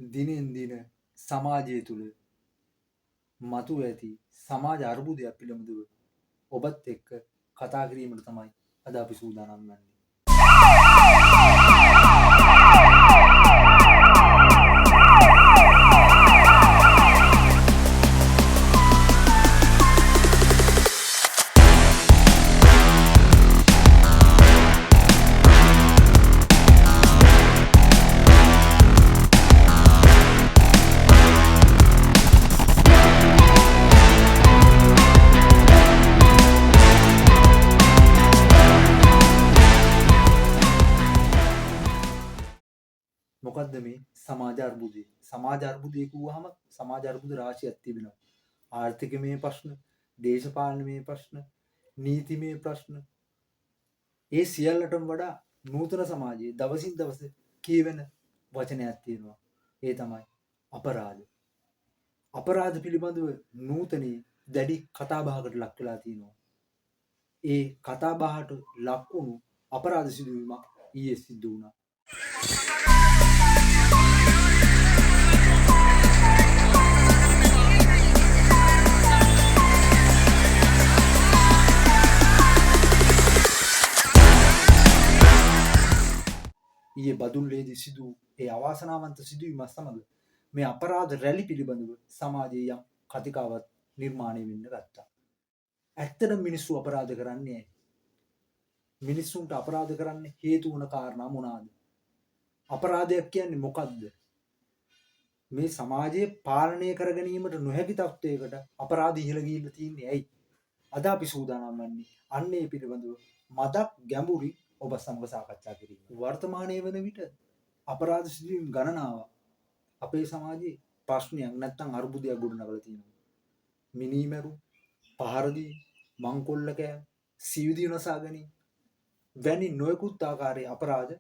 දිනෙන් දින සමාජය තුළ මතු ඇති සමාජ අර්බුදයක් පිළිබඳව ඔබත් එක්ක කතා කිරීමට තමයි අද අපි සූදානම් වන්නේ. මොකද්ද මේ සමාජ අර්බුදය? සමාජ අර්බුදය කිව්වහම සමාජ අර්බුද රාශියක් තිබෙනවා. ආර්ථිකමය ප්‍රශ්න, දේශපාලනමය ප්‍රශ්න, නීතිමය ප්‍රශ්න. ඒ සියල්ලටම වඩා නූතන සමාජයේ දවසින් දවස කියවෙන වචනයක් තියෙනවා. ඒ තමයි අපරාධ. අපරාධ පිළිබඳව නූතනයේ දැඩි කතාබහකට ලක් වෙලා තියෙනවා. ඒ කතාබහට ලක් වුණු අපරාධ සිදුවීමක් ඊයේ සිද්ධ වුණා. ඊයේ බදුල්ලේදී සිදු ඒ අවාසනාවන්ත සිදුවීමත් සමග මේ අපරාධ රැලි පිළිබඳව සමාජයේ යම් කතිකාවත් නිර්මාණය වෙන්න ගත්තා. ඇත්තටම මිනිස්සු අපරාධ කරන්නේ ඇයි? මිනිස්සුන්ට අපරාධ කරන්න හේතු වුණ කාරණා මොනවාද? අපරාධයක් කියන්නේ මොකක්ද? මේ සමාජයේ පාලනය කර ගැනීමට නොහැකි තත්ත්වයකට අපරාධ ඉහළ ගිහිල්ලා තින්නේ ඇයි? අද අපි සූදානම් වන්නේ අන්න ඒ පිළිබඳව මදක් ගැඹුරින් ඔබ සමග සාකච්ඡා කිරීම. වර්තමානයේ වන විට අපරාධ සිදුවීම් ගණනාවක් අපේ සමාජයේ ප්‍රශ්නයක් නැත්නම් අර්බුදයක් ගොඩනගලා තියෙනවා. මිනීමැරුම්, පහර දීම්, මංකොල්ල කෑම, සිවිදි නසා ගැනීම වැනි නොයෙකුත් ආකාරයේ අපරාධ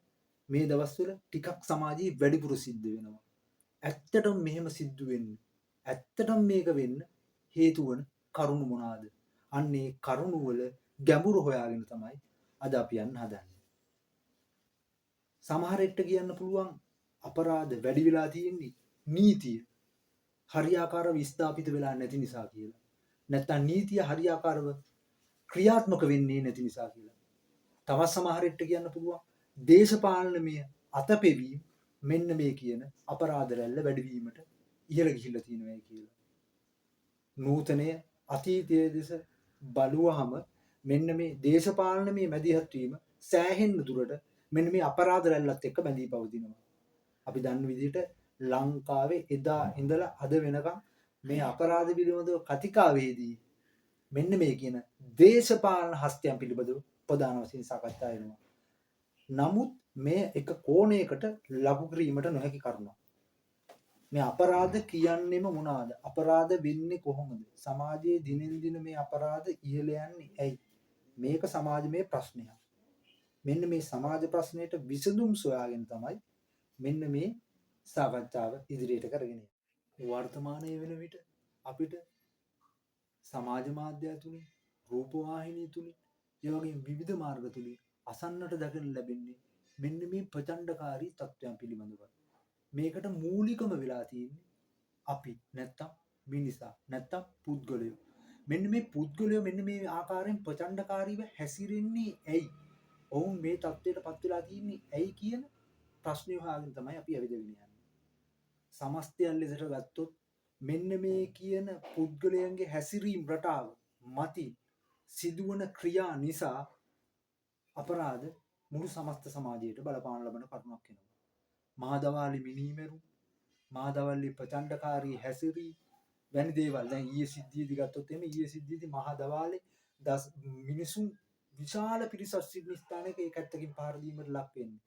මේ දවස්වල ටිකක් සමාජයේ වැඩිපුර සිද්ධ වෙනවා. ඇත්තටම මෙහෙම සිද්ධ වෙන්නේ, ඇත්තටම මේක වෙන්න හේතු වන කරුණු මොනවාද? අන්නේ කරුණු වල ගැඹුරු හොයාගෙන තමයි අද අපි යන්න හදන්නේ. සමහරෙක්ට කියන්න පුළුවන් අපරාධ වැඩි වෙලා තියෙන්නේ නීතිය හරියාකාරව ස්ථාපිත වෙලා නැති නිසා කියලා. නැත්නම් නීතිය හරියාකාරව ක්‍රියාත්මක වෙන්නේ නැති නිසා කියලා. තවත් සමහරෙක්ට කියන්න පුළුවන් දේශපාලනමය අතපෙවීම මෙන්න මේ කියන අපරාධ රැල්ල වැඩිවීමට ඉහළ ගිහිල්ලා තියෙනවා කියලා. නූතනය අතීතයේ දෙස බලුවහම මෙන්න මේ දේශපාලනමය මැදිහත් වීම සෑහෙන්න දුරට මෙන්න මේ අපරාධ රැල්ලත් එක්ක බැඳී පවතිනවා. අපි දන්න විදිහට ලංකාවේ එදා ඉඳලා අද වෙනකම් මේ අපරාධ පිළිබඳව කතිකාවේදී මෙන්න මේ කියන දේශපාලන හස්තයන් පිළිබඳව ප්‍රධාන වශයෙන් සාකච්ඡා වෙනවා. නමුත් මේ එක කෝණයකට ලඝු කිරීමට නොහැකි කරුණක්. මේ අපරාධ කියන්නේම මොනවාද? අපරාධ වෙන්නේ කොහොමද? සමාජයේ දිනෙන් දින මේ අපරාධ ඉහළ යන්නේ ඇයි? මේක සමාජමය ප්‍රශ්නයක්. මෙන්න මේ සමාජ ප්‍රශ්නයට විසඳුම් සොයාගෙන තමයි මෙන්න මේ සාකච්ඡාව ඉදිරියට කරගෙන යන්නේ. වර්තමානයේ වෙන විට අපිට සමාජ මාධ්‍ය තුලින්, රූපවාහිනී තුලින්, ඒ වගේම විවිධ මාර්ග තුලින් අසන්නට දකින්න ලැබෙන්නේ මෙන්න මේ ප්‍රචණ්ඩකාරී තත්ත්වයන් පිළිබඳව. මේකට මූලිකම වෙලා තියෙන්නේ අපි නැත්තම් මිනිසා නැත්තම් පුද්ගලයෝ. මෙන්න මේ පුද්ගලයෝ මෙන්න මේ ආකාරයෙන් ප්‍රචණ්ඩකාරීව හැසිරෙන්නේ ඇයි? ඔවුන් මේ තත්ත්වයට පත් වෙලා තියෙන්නේ ඇයි කියන ප්‍රශ්නය හොයාගෙන තමයි අපි ඇවිදගෙන යන්නේ. සමස්තයන් ලෙසට ගත්තොත් මෙන්න මේ කියන පුද්ගලයන්ගේ හැසිරීම් රටාව මතින් සිදුවන ක්‍රියා නිසා අපරාධ මුළු සමස්ත සමාජයට බලපාන ලබන කරුණක් වෙනවා. මහදවාලි මිනීමැරුම්, මහදවල්ලි ප්‍රචණ්ඩකාරී හැසිරීම් වැනි දේවල්. දැන් ඊයේ සිද්ධියේදී ගත්තොත් එimhe ඊයේ සිද්ධියේදී මහදවාලේ මිනිසුන් විශාල පිරිසක් සිටින ස්ථානයක ඒකත්තකින් පහර දීමට ලක් වෙන්නේ.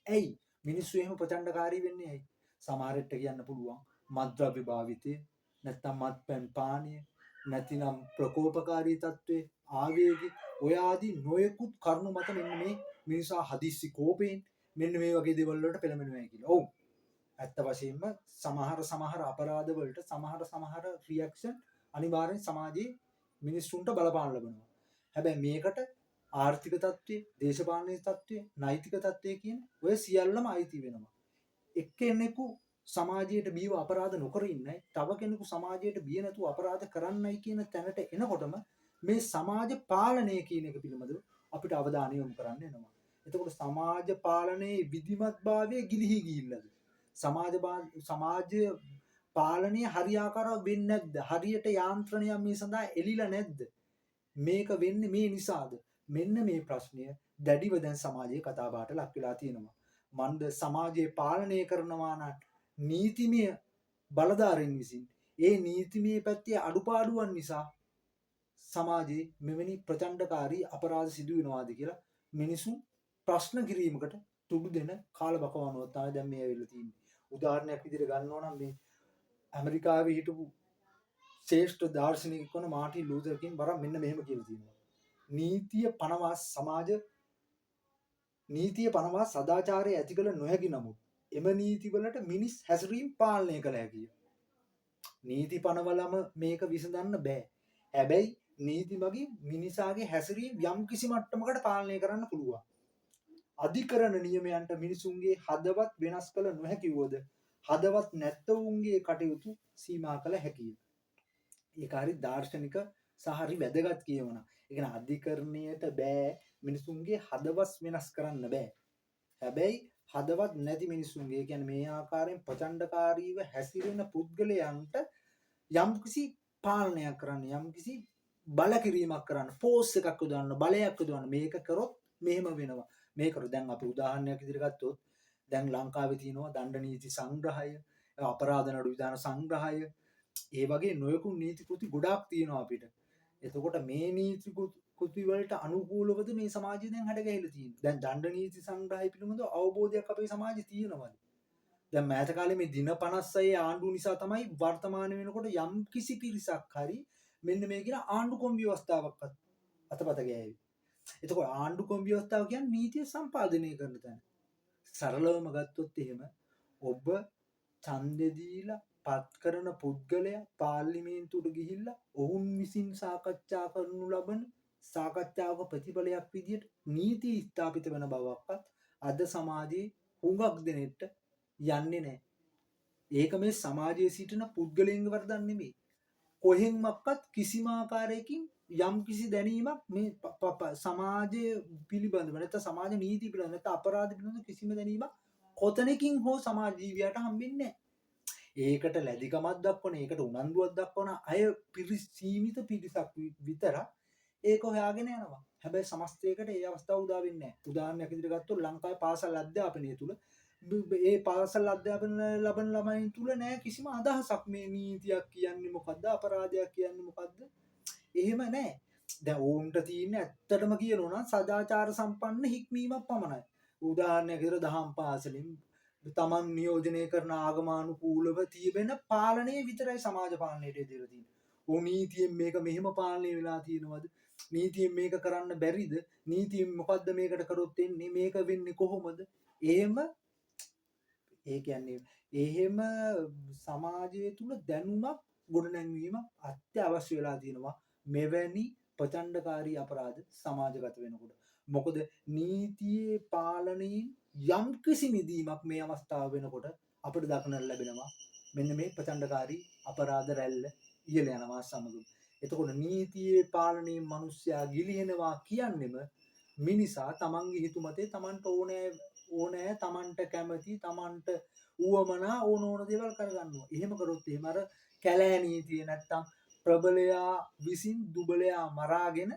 ඇයි මිනිස්සු එහෙම ප්‍රචණ්ඩකාරී වෙන්නේ ඇයි? සමහරෙක්ට කියන්න පුළුවන් මත්ද්‍රව්‍ය භාවිතය, නැත්නම් මත්පැන් පානය, නැතිනම් ප්‍රකෝපකාරී තත්ත්වයේ ආවේගය, ඔය ආදී නොයෙකුත් කරුණු මත මෙන්න මේ මිනිසා හදිස්සි කෝපයෙන් මෙන්න මේ වගේ දේවල් වලට පෙළඹෙනවා කියලා. ඔව්. ඇත්ත වශයෙන්ම සමහර අපරාධ වලට සමහර රියැක්ෂන් අනිවාර්යෙන් සමාජයේ මිනිස්සුන්ට බලපාන ලබනවා. හැබැයි මේකට ආර්ථික තත්ත්වය, දේශපාලන තත්ත්වය, නෛතික තත්ත්වය කියන ඔය සියල්ලම අයිති වෙනවා. එක්කෙනෙකු සමාජයට බියව අපරාධ නොකර ඉන්නයි, තව කෙනෙකු සමාජයට බිය නැතුව අපරාධ කරන්නයි කියන තැනට එනකොටම මේ සමාජ පාලනය කියන එක පිළිබඳව අපිට අවධානය යොමු කරන්න වෙනවා. එතකොට සමාජ පාලනයේ විධිමත්භාවය ගිලිහි ගිහිල්ලාද? සමාජ පාලනය හරියාකාරව වෙන්නේ නැද්ද? හරියට යාන්ත්‍රණයක් මේ සඳහා එලිලා නැද්ද? මේක වෙන්නේ මේ නිසාද? මෙන්න මේ ප්‍රශ්නය දැඩිව දැන් සමාජයේ කතාබහට ලක් වෙලා තියෙනවා. මන්ද සමාජයේ පාලනය කරනවා නම් නීතිමය බලධාරීන් විසින් ඒ නීතිමය පැත්තේ අඩුපාඩුවන් නිසා සමාජයේ මෙවැනි ප්‍රචණ්ඩකාරී අපරාධ සිදු වෙනවාද කියලා මිනිසුන් ප්‍රශ්න කිරීමකට තුඩු දෙන කාලබකවනුවක් තමයි දැන් මේ ඇවිල්ලා තියෙන්නේ. උදාහරණයක් විදිහට ගන්නවා නම් මේ ඇමරිකාවේ හිටපු ශ්‍රේෂ්ඨ දාර්ශනිකයෙක් වන මාටින් ලූතර් කිං වරම් මෙන්න මෙහෙම කියලා තියෙනවා. නීතිය පනවා සදාචාරය ඇති කළ නොහැකි නමුත් එම නීතිවලට මිනිස් හැසිරීම් පාලනය කළ හැකිය. නීති පනවලම මේක විසඳන්න බෑ. හැබැයි නීති මගින් මිනිසාගේ හැසිරීම් යම් කිසි මට්ටමකට පාලනය කරන්න පුළුවන්. අධිකරණ නියමයන්ට මිනිසුන්ගේ හදවත් වෙනස් කළ නොහැකි වුවද හදවත් නැත්තවුන්ගේ කටයුතු සීමා කළ හැකිය. ඒක හරි දාර්ශනික සහ හරි වැදගත් කියවන. ඒ කියන්නේ අධිකරණයට බෑ මිනිසුන්ගේ හදවත් වෙනස් කරන්න බෑ. හැබැයි හදවත් නැති මිනිසුන්ගේ කියන්නේ මේ ආකාරයෙන් ප්‍රචණ්ඩකාරීව හැසිරෙන පුද්ගලයන්ට යම්කිසි පාලනයක් කරන්න, යම්කිසි බල කිරීමක් කරන්න, ෆෝස් එකක් යොදවන්න, බලයක් යොදවන්න, මේක කරොත් මෙහෙම වෙනවා. මේක කරු දැන් අපි උදාහරණයක් විදිහට ගත්තොත් දැන් ලංකාවේ තියෙනවා දණ්ඩ නීති සංග්‍රහය, අපරාධ නඩු විධාන සංග්‍රහය, ඒ වගේ නොයෙකුත් නීති කෘති ගොඩාක් තියෙනවා අපිට. එතකොට මේ නීති කෘති වලට අනුකූලවද මේ සමාජය දැන් හැඩගැහිලා තියෙන්නේ. දැන් දණ්ඩ නීති සංග්‍රහය පිළිබඳව අවබෝධයක් අපේ සමාජයේ තියෙනවද? දැන් මෑත කාලේ මේ දින 56 ආණ්ඩුව නිසා තමයි වර්තමාන වෙනකොට යම් කිසි පිරිසක් හරි මෙන්න මේ කියන ආණ්ඩු කොම් ව්‍යවස්ථාවක් අතපත ගෑවේ. එතකොට ආණ්ඩු කොම් ව්‍යවස්ථාව කියන්නේ නීතිය සම්පාදනය කරන තැන. සරලවම ගත්තොත් එහෙම ඔබ ඡන්දෙ දීලා පත් කරන පුද්ගලයා පාර්ලිමේන්තුවට ගිහිල්ලා ඔවුන් විසින් සාකච්ඡා කරනු ලබන සාකච්ඡාවක ප්‍රතිඵලයක් විදියට නීති ස්ථාපිත වෙන බවක්වත් අද සමාජයේ හුඟක් දෙනෙට යන්නේ නැහැ. ඒක මේ සමාජයේ සිටින පුද්ගලයන්ගේ වරදක් නෙමෙයි. කොහෙන්වත් කිසිම ආකාරයකින් යම් කිසි දැනීමක් මේ සමාජය පිළිබඳව නැත්නම් සමාජ නීති පිළිබඳව නැත්නම් අපරාධ පිළිබඳව කිසිම දැනීමක් කොතනකින් හෝ සමාජ ජීවියට හම්බෙන්නේ නැහැ. ඒකට ලැබිකමක් දක්වන, ඒකට උනන්දුවක් දක්වන අය සීමිත පිරිසක් විතර ඒක හොයාගෙන යනවා. හැබැයි සමස්තයකට ඒ අවස්ථාව උදා වෙන්නේ නැහැ. උදාහරණයක් විදිහට ගත්තොත් ලංකාවේ පාසල් අධ්‍යාපනය තුල ඒ පාසල් අධ්‍යාපන ලබන ළමයින් තුල නැහැ කිසිම අදහසක් මේ නීතියක් කියන්නේ මොකද්ද, අපරාධයක් කියන්නේ මොකද්ද? එහෙම නැහැ. දැන් ඕන්ට තියෙන්නේ ඇත්තටම කියනවා නම් සදාචාර සම්පන්න හික්මීමක් පමණයි. උදාහරණයක් විදිහට දහම් පාසලෙන් තමන් නියෝජනය කරන ආගමානුකූලව තියෙන පාලනය විතරයි සමාජ පාලනයට දෙලා තියෙන්නේ. ඕ නීතියෙන් මේක මෙහෙම පාලනය වෙලා තියෙනවද? නීතියෙන් මේක කරන්න බැරිද? නීතියෙන් මොකද්ද මේකට කරොත් එන්නේ? මේක වෙන්නේ කොහොමද? එහෙම ඒ කියන්නේ එහෙම සමාජය තුල දැනුමක් ගොඩනැංවීම අත්‍යවශ්‍ය වෙලා තියෙනවා මෙවැනි ප්‍රචණ්ඩකාරී අපරාධ සමාජගත වෙනකොට. මොකද නීතියේ පාලනයෙන් යම් කිසි නිදීමක් මේ අවස්ථාව වෙනකොට අපිට දක්නට ලැබෙනවා මෙන්න මේ ප්‍රචණ්ඩකාරී අපරාධ රැල්ල ඉහළ යනවා සමග. එතකොට නීතියේ පාලනයෙන් මිනිස්සයා ගිලිහෙනවා කියන්නෙම මිනිසා තමන්ගේ හිතුමතේ තමන්ට ඕනෑ තමන්ට කැමති තමන්ට උවමනා ඕන දේවල් කරගන්නවා. එහෙම කරොත් එහෙම අර කැලෑ නීතිය නැත්තම් ප්‍රබලයා විසින් දුබලයා මරාගෙන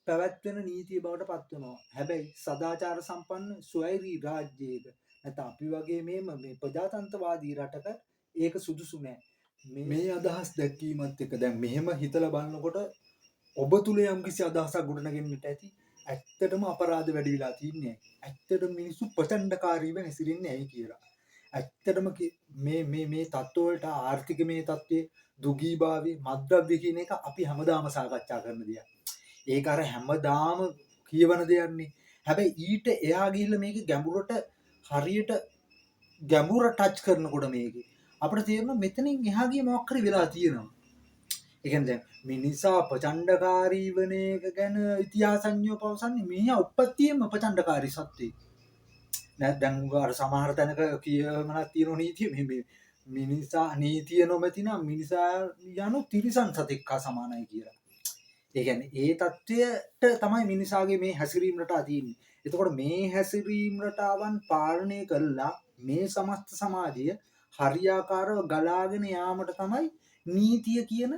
පැවැත්වෙන නීතිය බවට පත් වෙනවා. හැබැයි සදාචාර සම්පන්න ස්වෛරී රාජ්‍යයක නැත්නම් අපි වගේ මේ ප්‍රජාතන්ත්‍රවාදී රටක ඒක සුදුසු නෑ. මේ අදහස් දැක්වීමත් එක්ක දැන් මෙහෙම හිතලා බලනකොට ඔබ තුල යම්කිසි අදහසක් ගොඩනගෙන්නට ඇති. ඇත්තටම අපරාධ වැඩි වෙලා තින්නේ. ඇත්තටම මිනිස්සු ප්‍රචණ්ඩකාරීව හැසිරෙන්නේ ඇයි කියලා. ඇත්තටම මේ තත්ත්වවලට ආර්ථිකමය තත්ත්වයේ දුගීභාවයේ මද්ද්‍රව්‍ය කියන එක අපි හැමදාම සාකච්ඡා කරන දෙයක්. ඒක අර හැමදාම කියවන දෙයක්නේ. හැබැයි ඊට එහා ගිහිල්ලා මේක ගැඹුරට හරියට ගැඹුර ටච් කරනකොට මේකේ අපිට තේරෙනවා මෙතනින් එහා ගිය මොකක් හරි වෙලා තියෙනවා. ඒ කියන්නේ දැන් මිනිසා ප්‍රචණ්ඩකාරී වන එක ගැන ඉතිහාසඥයෝ පවසන්නේ මිනිහා උප්පත්තියෙම ප්‍රචණ්ඩකාරී සත්වෙක්. දැන් අර සමහර තැනක කියමනක් තියෙන නීතිය මේ මිනිසා නීතිය නොමැති නම් මිනිසා යනු තිරිසන් සතෙක් හා සමානයි කියලා. ඒ කියන්නේ ඒ தත්වයට තමයි මිනිසාගේ මේ හැසිරීම රටා තියෙන්නේ. එතකොට මේ හැසිරීම රටාවන් පාලනය කළා මේ සමස්ත සමාජය හරියාකාරව ගලාගෙන යාමට තමයි නීතිය කියන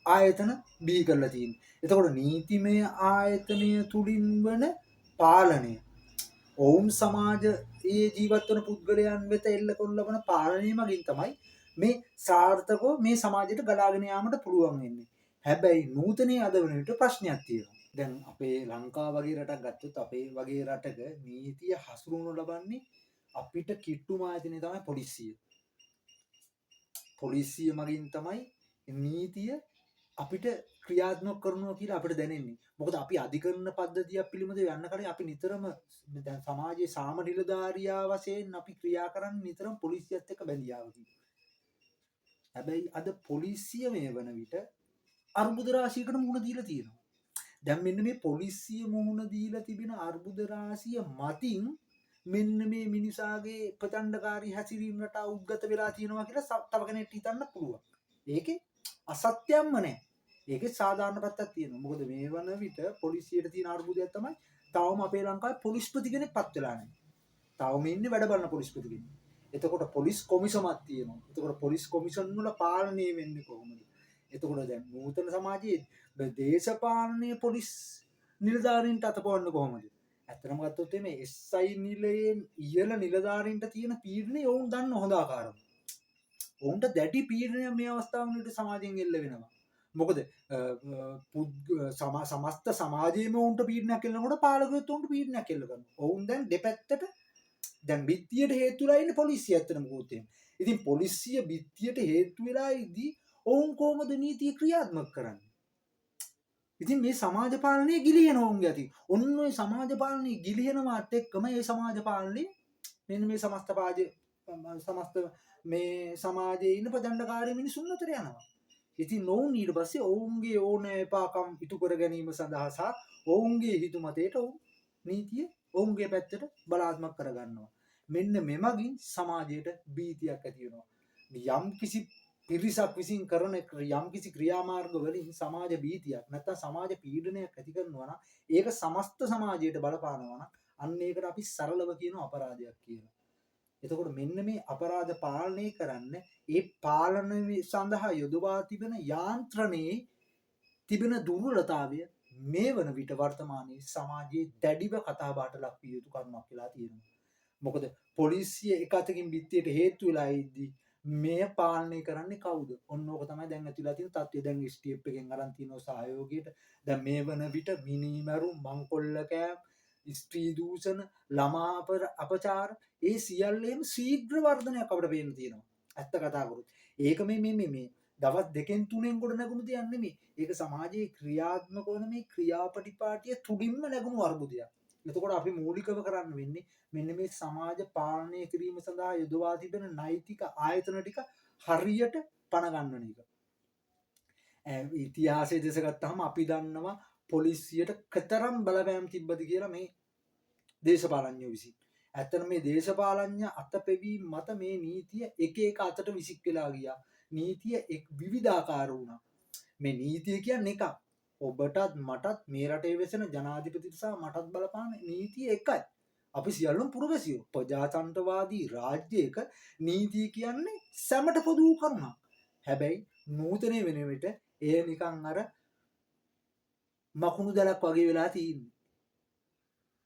ආයතන බිහි කරලා තියෙන්නේ. එතකොට නීතිමය ආයතනය තුලින් වන පාලනය ඔවුන් සමාජයේ ජීවත් වන පුද්ගලයන් වෙත එල්ල කරන ලබන පාලනය මගින් තමයි මේ සාර්ථකව මේ සමාජයට ගලාගෙන යාමට පුළුවන් වෙන්නේ. හැබැයි නූතනයේ අද වන විට ප්‍රශ්නයක් තියෙනවා. දැන් අපේ ලංකාව වගේ රටක් ගත්තොත් අපේ වගේ රටක නීතිය හසුරුවනු ලබන්නේ අපිට කිට්ටුම ආයතනය තමයි පොලිසිය. පොලිසිය මගින් තමයි නීතිය අපිට ක්‍රියාත්මක කරනවා කියලා අපිට දැනෙන්නේ. මොකද අපි අධිකරණ පද්ධතියක් පිළිබඳව යන්න කලින් අපි නිතරම දැන් සමාජයේ සාම නිලධාරියා වශයෙන් අපි ක්‍රියා කරන්නේ නිතරම පොලිසියත් එක්ක බැඳියාවකි. හැබැයි අද පොලිසිය මේ වන විට අර්බුද රාශියකට මුහුණ දීලා තියෙනවා. දැන් මෙන්න මේ පොලිසිය මුහුණ දීලා තිබෙන අර්බුද රාශිය මතින් මෙන්න මේ මිනිසාගේ ප්‍රචණ්ඩකාරී හැසිරීම රටා උද්ගත වෙලා තියෙනවා කියලා තව කෙනෙක්ට හිතන්න පුළුවන්. ඒකේ අසත්‍යම්ම නැහැ. ඒකේ සාධාරණ පැත්තක් තියෙනවා. මොකද මේ වන විට පොලිසියට තියෙන අර්බුදයක් තමයි තවම අපේ ලංකාවේ පොලිස්පති කෙනෙක් පත් වෙලා නැහැ. තවම ඉන්නේ වැඩ බලන පොලිස්පති කෙනෙක්. එතකොට පොලිස් කොමිසමක් තියෙනවා. එතකොට පොලිස් කොමිෂන් වල පාලනය වෙන්නේ කොහොමද? එතකොට දැන් නූතන සමාජයේ දේශපාලනයේ පොලිස් නිලධාරීන්ට අතපොවන්න කොහොමද? ඇත්තටම ගත්තොත් මේ SI නිලයෙන් ඉහළ නිලධාරීන්ට තියෙන පීඩනය ඔවුන් දන්න හොඳ ආකාරව. ඔවුන්ට දැඩි පීඩනයක් මේ අවස්ථාවකට සමාජයෙන් එල්ල වෙනවා. මොකද සමස්ත සමාජයේම ඔවුන්ට පීඩනයක් එල්ලනකොට පාලකයොත් ඔවුන්ට පීඩනයක් එල්ල කරනවා. ඔවුන් දැන් දෙපැත්තට දැන් බිත්තියට හේතු වෙලා ඉන්නේ පොලිසිය ඇත්තටම කිව්වොත් එහෙම. ඉතින් පොලිසිය බිත්තියට හේතු වෙලා ඉදී ඔවුන් කොහොමද නීතිය ක්‍රියාත්මක කරන්නේ? ඉතින් මේ සමාජ පාලනය ගිලිහෙන ඔවුන්ගේ අතින්. ඔන්න ඔය සමාජ පාලනය ගිලිහෙනවාත් එක්කම මේ සමාජ පාලනය මෙන්න මේ සමස්ත මේ සමාජයේ ඉන්න ප්‍රචණ්ඩකාරී මිනිසුන් අතර යනවා. ඉතින් ඔවුන් ඊට පස්සේ ඔවුන්ගේ ඕන එපාකම් ඉටු කර ගැනීම සඳහා සහ ඔවුන්ගේ හිතුමතේට ඔවුන් නීතිය ඔවුන්ගේ පැත්තට බලාත්මක කරගන්නවා. මෙන්න මෙමගින් සමාජයට භීතියක් ඇති වෙනවා. යම් කිසි පිරිසක් විසින් කරන යම් කිසි ක්‍රියාමාර්ග වලින් සමාජ භීතියක් නැත්නම් සමාජ පීඩනයක් ඇති කරනවා නම් ඒක සමස්ත සමාජයට බලපානවා නම් අන්න ඒකට අපි සරලව කියන අපරාධයක් කියලා. එතකොට මෙන්න මේ අපරාධ පාලනය කරන්න ඒ පාලනය සඳහා යොදවා තිබෙන යාන්ත්‍රණයේ තිබෙන දුර්වලතාවය මේ වන විට වර්තමානයේ සමාජයේ දැඩිව කතාබහට ලක් විය යුතු කරුණක් වෙලා තියෙනවා. මොකද පොලිසිය එක අතකින් බිත්තියට හේතු වෙලා ඉද්දී මේ පාලනය කරන්නේ කවුද? ඔන්න ඕක තමයි දැන් ඇතිලා තියෙන තත්ත්වය. දැන් STF එකෙන් අරන් තියෙන සහයෝගයට දැන් මේ වන විට මිනිමරු මංකොල්ලකෑම් ස්ත්‍රී දූෂණ ළමා අපචාර ඒ සියල්ලේම ශීඝ්‍ර වර්ධනයක් අපිට පේන්න තියෙනවා. ඇත්ත කතා කරොත්. ඒක මේ දවස් දෙකෙන් තුනෙන් ගොඩ නැගුණු දෙයක් නෙමෙයි. ඒක සමාජයේ ක්‍රියාත්මක වන මේ ක්‍රියාපටිපාටිය තුලින්ම නැගුණු අර්බුදයක්. එතකොට අපි මූලිකව කරන්න වෙන්නේ මෙන්න මේ සමාජ පාලනය කිරීම සඳහා යොදවා තිබෙන නෛතික ආයතන ටික හරියට පණ ගන්නන එක. ඉතිහාසයේ දෙස ගත්තාම අපි දන්නවා පොලිසියට කතරම් බලපෑම් තිබ්බද කියලා මේ දේශපාලඥයෝ විසින්. ඇත්තට මේ දේශපාලඥ අතපෙවීම මත මේ නීතිය එක එක අතට විසික් වෙලා ගියා. නීතිය විවිධාකාර වුණා. මේ නීතිය කියන්නේ එකක්. ඔබටත් මටත් මේ රටේ වෙසෙන ජනාධිපති සහ මටත් බලපාන නීතිය එකයි. අපි සියල්ලම පුරවැසියෝ. ප්‍රජාතන්ත්‍රවාදී රාජ්‍යයක නීතිය කියන්නේ සැමට පොදු වූ කරුණක්. හැබැයි නූතනයේ වෙන විට එය නිකන් අර මකුණු දැලක් වගේ වෙලා තියෙන්නේ.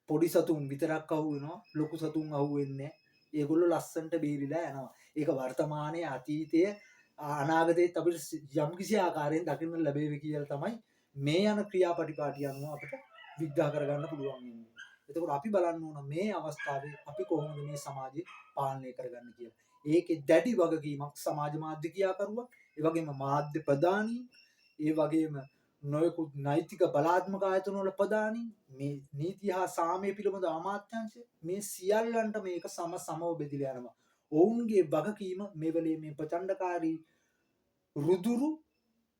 පොඩි සතුන් විතරක් අහුවෙනවා, ලොකු සතුන් අහුවෙන්නේ නැහැ. ඒගොල්ලෝ ලස්සන්ට බේරිලා යනවා. ඒක වර්තමානයේ අතීතයේ අනාගතයේත් අපිට යම් කිසි ආකාරයෙන් දකින්න ලැබෙවි කියලා තමයි මේ යන ක්‍රියාපටිපාටි අනුව අපිට විග්‍රහ කරගන්න පුළුවන් වෙන්නේ. එතකොට අපි බලන්න ඕන මේ අවස්ථාවේ අපි කොහොමද මේ සමාජය පාලනය කරගන්න කියලා. ඒකේ දැඩි වගකීමක් සමාජ මාධ්‍ය ක්‍රියාකරුවා, ඒ වගේම මාධ්‍ය ප්‍රධානී, ඒ වගේම නොයෙකුත් නෛතික බලාත්මක ආයතන වල ප්‍රධානී, මේ නීතිය හා සාමය පිළිබඳ අමාත්‍යාංශ මේ සියල්ලන්ට මේක සමව බෙදලා යනවා. ඔවුන්ගේ වගකීම මෙවලේ මේ ප්‍රචණ්ඩකාරී රුදුරු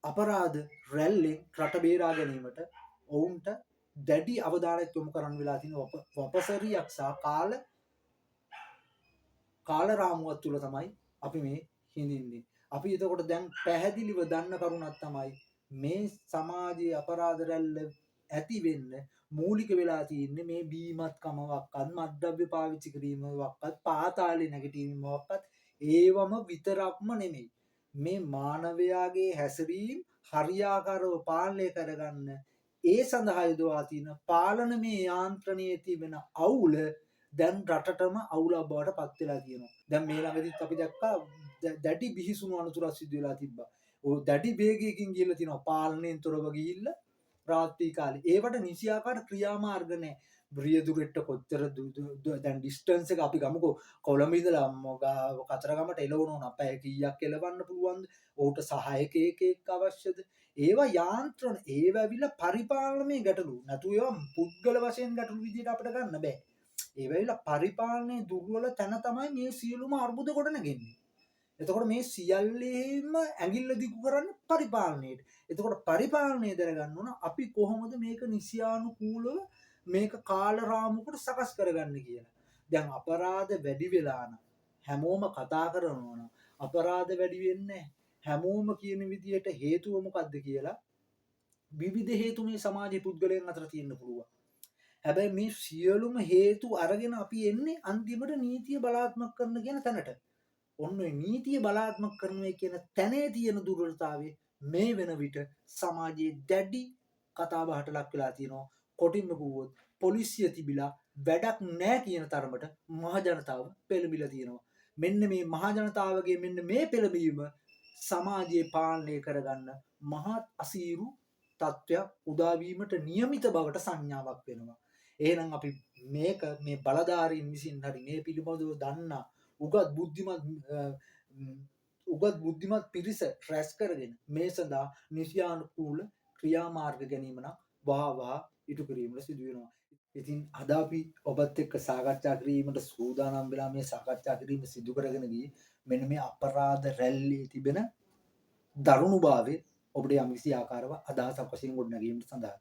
අපරාධ රැල්ලෙන් රට බේරා ගැනීමට ඔවුන්ට දැඩි අවධානයක් යොමු කරන්න වෙලා තියෙන වපසරියක් සහ කාල කාල රාමුවක් තුල තමයි අපි මේ හිඳින්නේ. අපි එතකොට දැන් පැහැදිලිව දන්න කරුණක් තමයි මේ සමාජයේ අපරාධ රැල්ල ඇති වෙන්න මූලික වෙලා තියෙන්නේ මේ බීමත්කමක්වත් මත්ද්‍රව්‍ය පාවිච්චි කිරීමක්වත් පාතාලේ නැගිටීමක්වත් ඒවම විතරක්ම නෙමෙයි. මේ මානවයාගේ හැසිරීම් හරියාකාරව පාලනය කරගන්න ඒ සඳහා යොදවා තියෙන පාලනමය යාන්ත්‍රණයේ තිබෙන අවුල දැන් රටටම අවුලක් බවට පත් වෙලා තියෙනවා. දැන් මේ ළඟදිත් අපි දැක්කා දැඩි බිහිසුණු අනතුරක් සිදු වෙලා තිබ්බා. ඔය දැඩි වේගයකින් ගිහිල්ලා තිනවා පාලනයෙන් තොරව ගිහිල්ලා රාත්‍රී කාලේ. ඒවට නිසියාකාර ක්‍රියාමාර්ග නැහැ. බ්‍රියදුරෙට්ට කොච්චර දැන් ඩිස්ටන්ස් එක අපි ගමුකෝ කොළඹ ඉඳලා කතරගමට එළවනවා නම් පැය කීයක් එළවන්න පුළුවන්ද? ඔහුට සහායකයෙක් අවශ්‍යද? ඒවා යාන්ත්‍රණ ඒවා ඇවිල්ලා පරිපාලනයේ ගැටලු. නැතු ඒවා පුද්ගල වශයෙන් ගැටලු විදිහට අපිට ගන්න බෑ. ඒවා ඇවිල්ලා පරිපාලනයේ දුර්වල තැන තමයි මේ සියලුම අර්බුද ගොඩනගන්නේ. එතකොට මේ සියල්ලේම ඇඟිල්ල දිගු කරන්නේ පරිපාලනයට. එතකොට පරිපාලනය දැනගන්න ඕන අපි කොහොමද මේක නිසියානුකූලව මේක කාල රාමුවකට සකස් කරගන්නේ කියලා. දැන් අපරාධ වැඩි වෙලා නම් හැමෝම කතා කරනවා නම් අපරාධ වැඩි වෙන්නේ හැමෝම කියන විදියට හේතුව මොකද්ද කියලා විවිධ හේතු මේ සමාජයේ පුද්ගලයන් අතර තියෙන්න පුළුවන්. හැබැයි මේ සියලුම හේතු අරගෙන අපි එන්නේ අන්තිමට නීතිය බලාත්මක කරන කියන තැනට. ඔන්න ඔය නීතිය බලාත්මක කරනවා කියන තැනේ තියෙන දුර්වලතාවය මේ වෙන විට සමාජයේ දැඩි කතාබහට ලක් වෙලා තියෙනවා. කොටින්ම කිව්වොත් පොලිසිය තිබිලා වැඩක් නැහැ කියන තරමට මහ ජනතාව පෙළඹිලා තියෙනවා. මෙන්න මේ මහ ජනතාවගේ මෙන්න මේ පෙළඹීම සමාජයේ පාලනය කරගන්න මහත් අසීරු තත්ත්වයක් උදා වීමට නියමිත බවට සංඥාවක් වෙනවා. එහෙනම් අපි මේක මේ බලධාරීන් විසින් හරි මේ පිළිබඳව දන්නා උගත් බුද්ධිමත් පිරිස රැස් කරගෙන මේ සඳහා නිසියානුකූල ක්‍රියාමාර්ග ගැනීම නම් වහා ඉටු කිරීමට සිදු වෙනවා. ඉතින් අද අපි ඔබත් එක්ක සාකච්ඡා කිරීමට සූදානම් වෙලා මේ සාකච්ඡා කිරීම සිදු කරගෙන ගියේ මෙන්න මේ අපරාධ රැල්ලේ තිබෙන දරුණුභාවය ඔබට යම්කිසි ආකාරව අදහසක් වශයෙන් ගොඩනැගීමට සඳහා.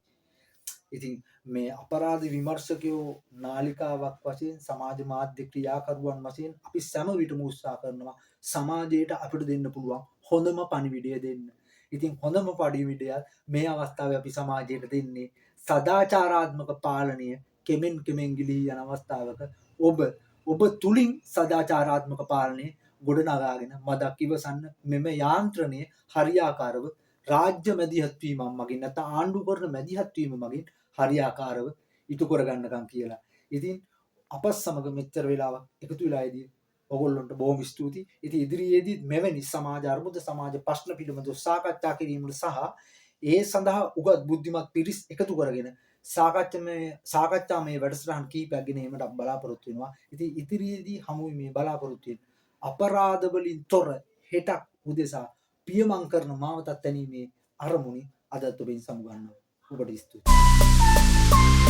ඉතින් මේ අපරාධ විමර්ශකයෝ නාලිකාවක් වශයෙන් සමාජ මාධ්‍ය ක්‍රියාකරුවන් වශයෙන් අපි සෑම විටම උත්සාහ කරනවා සමාජයට අපිට දෙන්න පුළුවන් හොඳම පණිවිඩය දෙන්න. ඉතින් හොඳම පණිවිඩයත් මේ අවස්ථාවේ අපි සමාජයට දෙන්නේ සදාචාරාත්මක පාලනය කෙමෙන් ගිලී යන අවස්ථාවක ඔබ තුලින් සදාචාරාත්මක පාලනය ගොඩනගාගෙන මදක් ඉවසන්න මෙම යාන්ත්‍රණය හරියාකාරව රාජ්‍ය මැදිහත්වීමක් මගින් නැත්නම් ආණ්ඩු කරන මැදිහත්වීම මගින් හරියාකාරව ඉටු කරගන්නකම් කියලා. ඉතින් අප සමග මෙච්චර වෙලාවක් එකතු වෙලා ඉදී ඔයගොල්ලන්ට බොහොම ස්තුතියි. ඉතින් ඉදිරියේදී මෙවැනි සමාජ අර්බුද සමාජ ප්‍රශ්න පිළිබඳව සාකච්ඡා කිරීමට සහ ඒ සඳහා උගත් බුද්ධිමත් පිරිස් එකතු කරගෙන සාකච්ඡාමය වැඩසටහන් කීපයක් ගෙන ඒමට බලාපොරොත්තු වෙනවා. ඉතින් ඉදිරියේදී හමුවේ මේ බලාපොරොත්තු වෙන අපරාධ වලින් තොර හෙටක් උදෙසා පියමං කරන මාවතක් තැනීමේ අරමුණින් අදත් ඔබෙන් සමුගන්නවා. ඔබට ස්තුතියි.